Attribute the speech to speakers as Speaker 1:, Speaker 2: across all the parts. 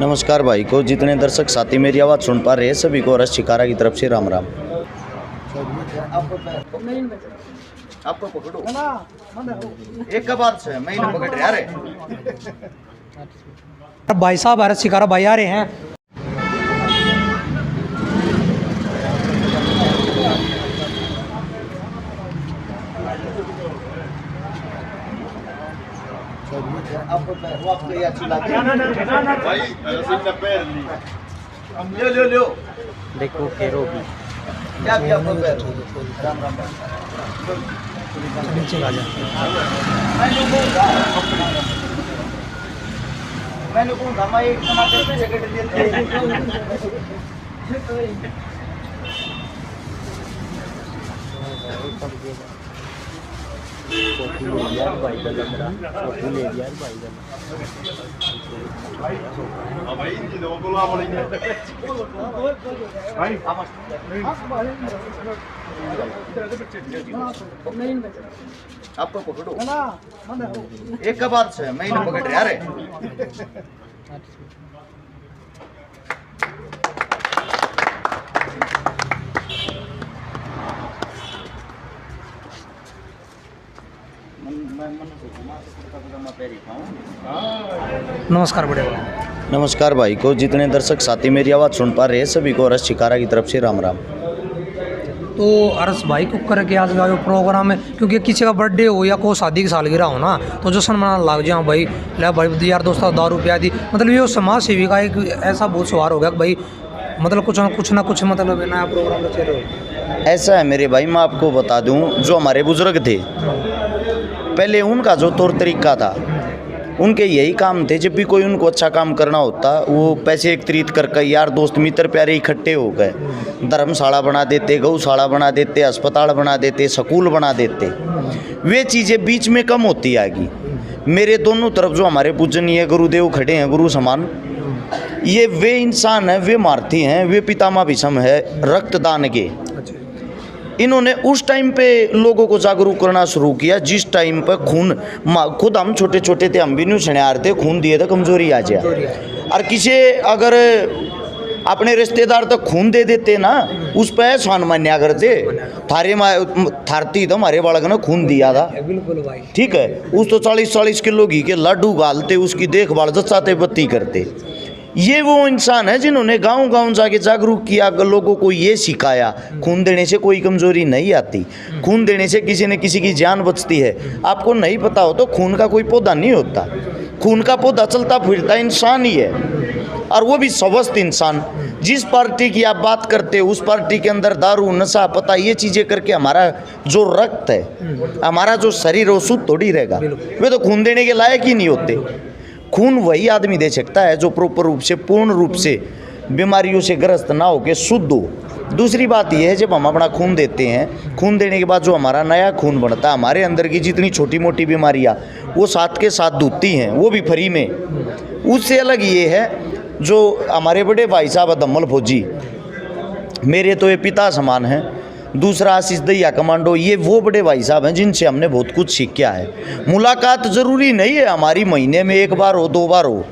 Speaker 1: नमस्कार भाई को, जितने दर्शक साथी मेरी आवाज़ सुन पा रहे हैं सभी को रस शिकारा की तरफ से राम राम। आपको पकड़ो एक का बात से मैं नहीं पकड़ रहा रे
Speaker 2: भाई साहब रस शिकारा भाई आ रहे हैं।
Speaker 1: आपको ये अच्छी लगी भाई पैर ली लो
Speaker 2: देखो केरो भी
Speaker 1: क्या आपको पैर राम राम
Speaker 2: नीचे आ जा।
Speaker 1: मैंने कौन था मैं एक टमाटर पे जैकेट लेते आपको पकड़ो एक का बात से मैं नहीं पकड़ रहा रे
Speaker 2: नमस्कार बड़े
Speaker 1: नमस्कार भाई को, जितने दर्शक साथी मेरी आवाज़ सुन पा रहे हैं सभी को रस शिकारा की तरफ से राम राम।
Speaker 2: तो अरस भाई को करके आज का जो प्रोग्राम है, क्योंकि किसी का बर्थडे हो या कोई शादी की सालगिरह हो ना, तो जश्न मनाना लग जाओ भाई। ले भाई यार दोस्तों दारू पिया दी, मतलब ये समाज सेवी का एक ऐसा बहुत सवार हो गया कि भाई मतलब कुछ ना कुछ मतलब नया प्रोग्राम रचे रहो।
Speaker 1: ऐसा है मेरे भाई, मैं आपको बता दूं, जो हमारे बुजुर्ग थे पहले उनका जो तौर तरीका था, उनके यही काम थे। जब भी कोई उनको अच्छा काम करना होता वो पैसे एकत्रित करके यार दोस्त मित्र प्यारे इकट्ठे हो गए, धर्मशाला बना देते, गौशाला बना देते, अस्पताल बना देते, स्कूल बना देते। वे चीज़ें बीच में कम होती आएगी। मेरे दोनों तरफ जो हमारे पूजनीय गुरुदेव खड़े हैं, गुरु समान, ये वे इंसान हैं, वे मारती हैं, वे पितामह भीष्म है रक्तदान के। इन्होंने उस टाइम पे लोगों को जागरूक करना शुरू किया जिस टाइम पर खून, खुद हम छोटे छोटे थे, हम भी नहीं सुनियार थे, खून दिए तो कमजोरी आ जाए। और किसी अगर अपने रिश्तेदार तक खून दे देते ना, उस पर एहसान मान्या करते, थारती तो हमारे बालक ने खून दिया था,
Speaker 2: बिल्कुल भाई
Speaker 1: ठीक है। उस तो 40-40 किलो घी के लड्डू गालते, उसकी देखभाल जचाते बत्ती करते। ये वो इंसान है जिन्होंने गांव गांव जाके जागरूक किया, लोगों को ये सिखाया खून देने से कोई कमजोरी नहीं आती, खून देने से किसी न किसी की जान बचती है। आपको नहीं पता हो तो खून का कोई पौधा नहीं होता, खून का पौधा चलता फिरता इंसान ही है, और वो भी स्वस्थ इंसान। जिस पार्टी की आप बात करते हो उस पार्टी के अंदर दारू नशा पता ये चीज़ें करके हमारा जो रक्त है, हमारा जो शरीर है वो शुद्ध थोड़ी रहेगा। वे तो खून देने के लायक ही नहीं होते। खून वही आदमी दे सकता है जो प्रॉपर रूप से, पूर्ण रूप से बीमारियों से ग्रस्त ना हो के शुद्ध हो। दूसरी बात यह है, जब हम अपना खून देते हैं, खून देने के बाद जो हमारा नया खून बनता है, हमारे अंदर की जितनी छोटी मोटी बीमारियां वो साथ के साथ धुलती हैं, वो भी फ्री में। उससे अलग ये है जो हमारे बड़े भाई साहब दम्मल फौजी, मेरे तो ये पिता समान हैं, दूसरा आशीष दहिया कमांडो, ये वो बड़े भाई साहब हैं जिनसे हमने बहुत कुछ सीखा है। मुलाकात ज़रूरी नहीं है हमारी महीने में एक बार हो, 2 बार हो,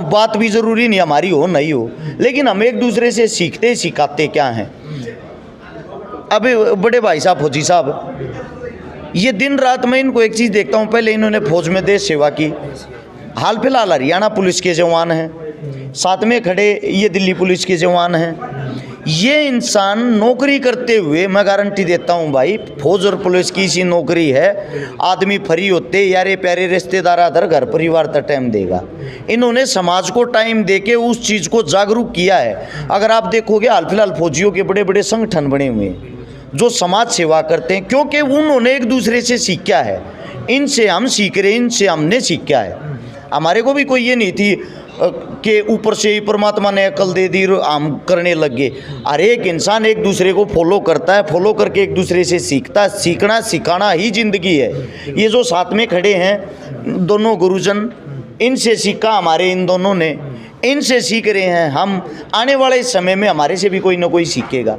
Speaker 1: बात भी ज़रूरी नहीं हमारी हो नहीं हो, लेकिन हम एक दूसरे से सीखते सिखाते क्या हैं। अभी बड़े भाई साहब फौजी साहब, ये दिन रात मैं इनको एक चीज़ देखता हूँ, पहले इन्होंने फौज में देश सेवा की, हाल फिलहाल हरियाणा पुलिस के जवान हैं, साथ में खड़े ये दिल्ली पुलिस के जवान हैं। ये इंसान नौकरी करते हुए, मैं गारंटी देता हूँ भाई, फौज और पुलिस की सी नौकरी है, आदमी फ्री होते यारे प्यारे रिश्तेदार अदर घर परिवार तक टाइम देगा। इन्होंने समाज को टाइम देके उस चीज़ को जागरूक किया है। अगर आप देखोगे हाल फिलहाल फौजियों के बड़े बड़े संगठन बने हुए हैं जो समाज सेवा करते हैं, क्योंकि उन्होंने एक दूसरे से सीखा है। इनसे हम सीख रहे, इनसे हमने सीखा है। हमारे को भी कोई ये नहीं थी कि ऊपर से ही परमात्मा ने अकल दे दी हम करने लग गए। हर एक इंसान एक दूसरे को फॉलो करता है, फॉलो करके एक दूसरे से सीखता है। सीखना सिखाना ही जिंदगी है। ये जो साथ में खड़े हैं दोनों गुरुजन, इनसे सीखा हमारे इन दोनों ने, इनसे सीख रहे हैं हम, आने वाले समय में हमारे से भी कोई ना कोई सीखेगा।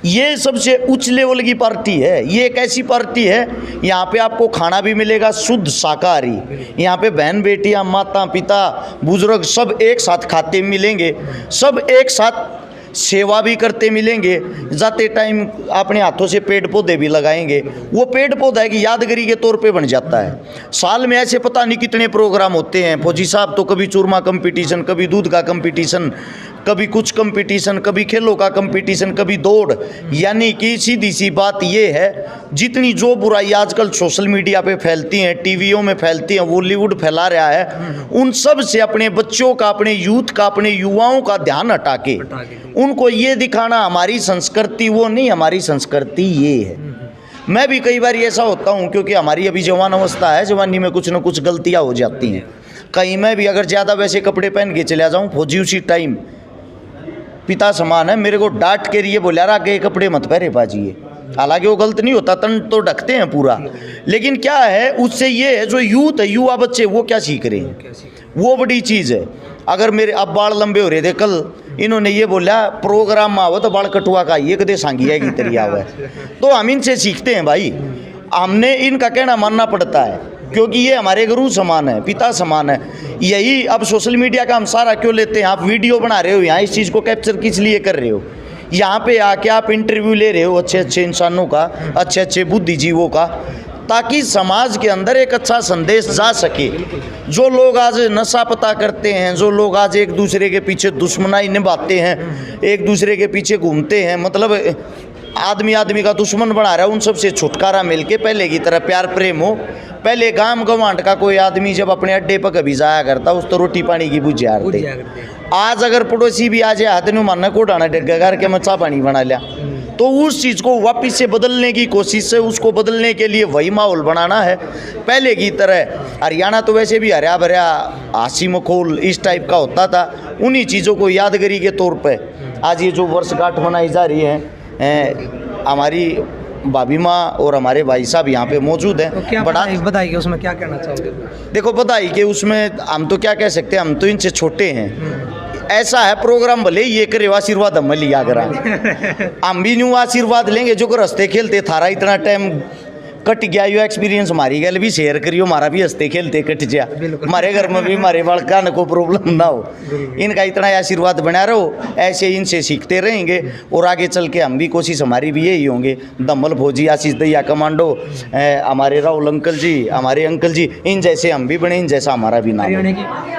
Speaker 1: ये सबसे उच्च लेवल की पार्टी है। ये एक ऐसी पार्टी है, यहाँ पे आपको खाना भी मिलेगा शुद्ध शाकाहारी। यहाँ पे बहन बेटियाँ, माता पिता, बुजुर्ग सब एक साथ खाते मिलेंगे, सब एक साथ सेवा भी करते मिलेंगे। जाते टाइम अपने हाथों से पेड़ पौधे भी लगाएंगे। वो पेड़ पौधा की यादगारी के तौर पे बन जाता है। साल में ऐसे पता नहीं कितने प्रोग्राम होते हैं फौजी साहब, तो कभी चूरमा कंपटीशन, कभी दूध का कंपटीशन, कभी कुछ कंपटीशन, कभी खेलों का कंपटीशन, कभी दौड़। यानी कि सीधी सी बात ये है, जितनी जो बुराई आजकल सोशल मीडिया पे फैलती हैं, टीवियों में फैलती हैं, बॉलीवुड फैला रहा है, उन सब से अपने बच्चों का, अपने यूथ का, अपने युवाओं का ध्यान हटा के उनको ये दिखाना हमारी संस्कृति वो नहीं, हमारी संस्कृति ये है। मैं भी कई बार ऐसा होता हूँ, क्योंकि हमारी अभी जवान अवस्था है, जवानी में कुछ ना कुछ गलतियाँ हो जाती हैं। कहीं मैं भी अगर ज़्यादा वैसे कपड़े पहन के चला जाऊँ, फौजी उसी टाइम पिता समान है, मेरे को डांट के लिए बोला रहा कि ये कपड़े मत पहने पाजिए। हालांकि वो गलत नहीं होता, तन तो ढकते हैं पूरा, लेकिन क्या है उससे ये है, जो यूथ है, युवा बच्चे, वो क्या सीख रहे हैं, वो बड़ी चीज़ है। अगर मेरे अब बाल लंबे हो रहे थे, कल इन्होंने ये बोला प्रोग्राम में आओ तो बाल कटुआ का ये कदे सांगिया की तरिया हुआ है, तो हम इनसे सीखते हैं भाई। हमने इनका कहना मानना पड़ता है, क्योंकि ये हमारे गुरु समान है, पिता समान है। यही अब सोशल मीडिया का हम सारा क्यों लेते हैं? आप वीडियो बना रहे हो, यहाँ इस चीज़ को कैप्चर किस लिए कर रहे हो? यहाँ पे आके आप इंटरव्यू ले रहे हो अच्छे अच्छे इंसानों का, अच्छे अच्छे बुद्धिजीवों का, ताकि समाज के अंदर एक अच्छा संदेश जा सके। जो लोग आज नशा पता करते हैं, जो लोग आज एक दूसरे के पीछे दुश्मनाई निभाते हैं, एक दूसरे के पीछे घूमते हैं, मतलब आदमी आदमी का दुश्मन बना रहा है, उन सब से छुटकारा मिल के पहले की तरह प्यार प्रेम हो। पहले गांव गवांड का कोई आदमी जब अपने अड्डे पर कभी जाया करता, उस तो रोटी पानी की बुझिया करते। आज अगर पड़ोसी भी आ जाए, हाथ नहीं मानना कोटाना डगा करके मचा पानी बना लिया, तो उस चीज़ को वापस से बदलने की कोशिश है। उसको बदलने के लिए वही माहौल बनाना है पहले की तरह। हरियाणा तो वैसे भी हरा भरा हासी मखोल इस टाइप का होता था। उन्हीं चीज़ों को यादगारी के तौर पर आज ये जो वर्षगांठ मनाई जा रही है, हमारी भाभी माँ और हमारे भाई साहब यहाँ पे मौजूद हैं।
Speaker 2: तो क्या
Speaker 1: बड़ा
Speaker 2: बधाई के उसमें क्या कहना चाहोगे?
Speaker 1: देखो, बधाई के उसमें हम तो क्या कह सकते हैं, हम तो इनसे छोटे हैं। ऐसा है प्रोग्राम भले ये करे, आशीर्वाद हम लिया करा, हम भी न्यू आशीर्वाद लेंगे। जो को हंसते खेलते थारा इतना टाइम कट गया, यो एक्सपीरियंस हमारी गल भी शेयर करियो, हमारा भी हंसते खेलते कट गया, हमारे घर में भी हमारे बालका को प्रॉब्लम ना हो। इनका इतना आशीर्वाद बना रहो, ऐसे इनसे सीखते रहेंगे और आगे चल के हम भी कोशिश हमारी भी यही होंगे। दमल फौजी, आशीष दैया कमांडो, हमारे राहुल अंकल जी, हमारे अंकल जी, इन जैसे हम भी बने, इन जैसा हमारा भी नाम है।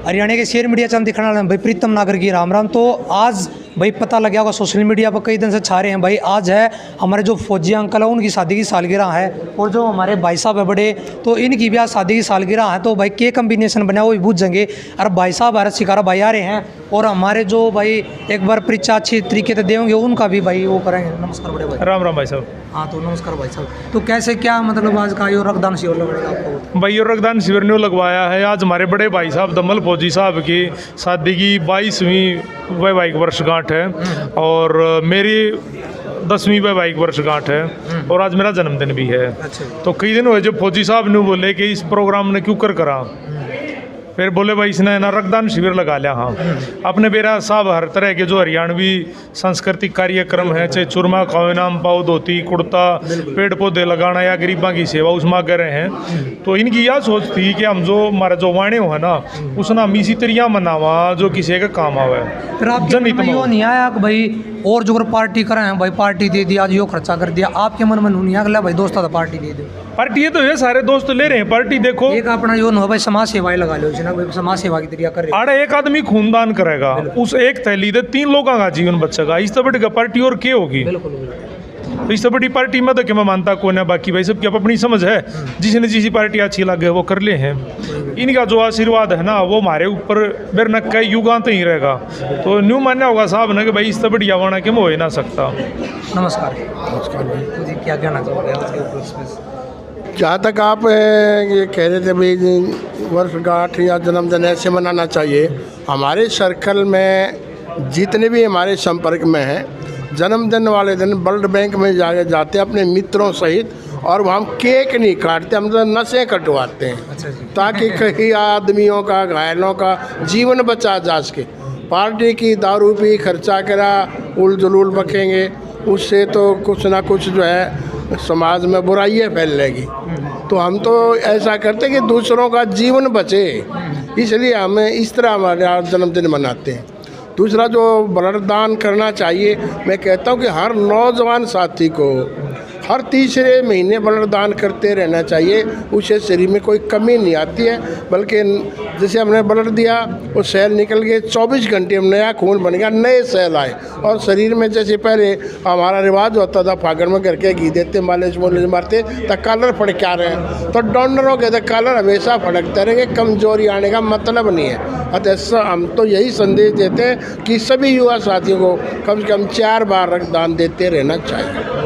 Speaker 2: हरियाणा के शेयर मीडिया चैनल दिखाने वाले भाई प्रीतम नागर की राम राम। तो आज भाई पता लग गया होगा सोशल मीडिया पर कई दिन से छा रहे हैं भाई, आज है हमारे जो फौजी अंकल है उनकी शादी की सालगिरह है, और जो हमारे भाई साहब है बड़े, तो इनकी भी आज शादी की सालगिरह है। तो भाई के कम्बिनेशन बना वो भी पूछ जाएंगे। और भाई साहब हमारे शिकारा भाई आ रहे हैं, और हमारे जो भाई एक बार परीक्षा अच्छी तरीके से देंगे उनका भी भाई वो करेंगे। नमस्कार बड़े भाई।
Speaker 3: राम राम भाई साहब।
Speaker 2: हाँ तो नमस्कार भाई साहब। तो कैसे क्या मतलब आज का यो रक्तदान शिविर लगेगा आपको?
Speaker 3: भाई और रक्तदान शिविर ने लगवाया है। आज हमारे बड़े भाई साहब दमल फौजी साहब की शादी की 22वीं वैवाहिक वर्षगांठ है, और मेरी 10वीं वैवाहिक वर्षगांठ है, और आज मेरा जन्मदिन भी है। तो कई दिन हुए जब फौजी साहब ने बोले कि इस प्रोग्राम ने क्यों कर करा, फिर बोले भाई इसने ना रक्तदान शिविर लगा लिया। हाँ, अपने बेरा साहब हर तरह के जो हरियाणवी सांस्कृतिक कार्यक्रम है, चाहे चूरमा खाओ इनाम पाओ, धोती कुर्ता, पेड़ पौधे लगाना या गरीबों की सेवा, उसमें कर रहे हैं। तो इनकी यह सोच थी कि हम जो हमारा जो वाणे हो है ना, उसना हम इसी तरिया मनावा जो किसी का काम आवे।
Speaker 2: फिर आप यो नहीं आया कि भाई और जो पार्टी करें हैं भाई, पार्टी दे दिया, आज यो खर्चा कर दिया, आपके मन में नहीं आया भाई दोस्तों तो पार्टी दे दो?
Speaker 3: पार्टी ये तो है, सारे दोस्त ले रहे हैं पार्टी। देखो
Speaker 2: एक अपना जो न भाई समाज सेवाएं लगा लो, समाज सेवा की तरिया कर रहे।
Speaker 3: अरे एक आदमी खूनदान करेगा, उस एक थैली दे 3 लोगों का जीवन बचेगा, इस तो बढ़ पार्टी और क्या होगी? तो इससे बड़ी पार्टी में तो क्या मैं मानता कौन है, बाकी भाई सबकी अपनी समझ है, जिसने जिसी पार्टी अच्छी लगे वो कर ले हैं। इनका जो आशीर्वाद है ना वो हमारे ऊपर मेरे नक का युगांत तो ही रहेगा। तो न्यू मानना होगा साहब ना कि भाई इससे बढ़िया वाना के हो ही ना सकता।
Speaker 2: नमस्कार।
Speaker 4: नमस्कार भाई।
Speaker 2: तो जी क्या कहना चाहोगे आज के उपलक्ष्य में?
Speaker 4: जहाँ तक आप ये कह रहे थे भाई वर्षगांठ या जन्मदिन ऐसे मनाना चाहिए, हमारे सर्कल में जितने भी हमारे संपर्क में हैं, जन्मदिन वाले दिन ब्लड बैंक में जाते हैं अपने मित्रों सहित, और वहाँ हम केक नहीं काटते, हम तो नसें कटवाते हैं।
Speaker 2: अच्छा जी।
Speaker 4: ताकि कई आदमियों का, घायलों का जीवन बचा जा सके। पार्टी की दारू पी खर्चा करा उल जुलूल बकेंगे, उससे तो कुछ ना कुछ जो है समाज में बुराइयाँ फैलेगी। तो हम तो ऐसा करते कि दूसरों का जीवन बचे, इसलिए हमें इस तरह हमारे जन्मदिन मनाते हैं। दूसरा जो ब्लड दान करना चाहिए, मैं कहता हूँ कि हर नौजवान साथी को हर तीसरे महीने ब्लड दान करते रहना चाहिए। उससे शरीर में कोई कमी नहीं आती है, बल्कि जैसे हमने ब्लड दिया वो सेल निकल गए, 24 घंटे में नया खून बन गया, नए सेल आए। और शरीर में जैसे पहले हमारा रिवाज होता था फागण में करके घी देते, मालिश मोलिश मारते तो कलर फड़क आ रहे हैं, तो डॉक्टरों के तो कलर हमेशा फड़कते रहेंगे, कमजोरी आने का मतलब नहीं है। अतः हम तो यही संदेश देते हैं कि सभी युवा साथियों को कम से कम 4 बार रक्तदान देते रहना चाहिए।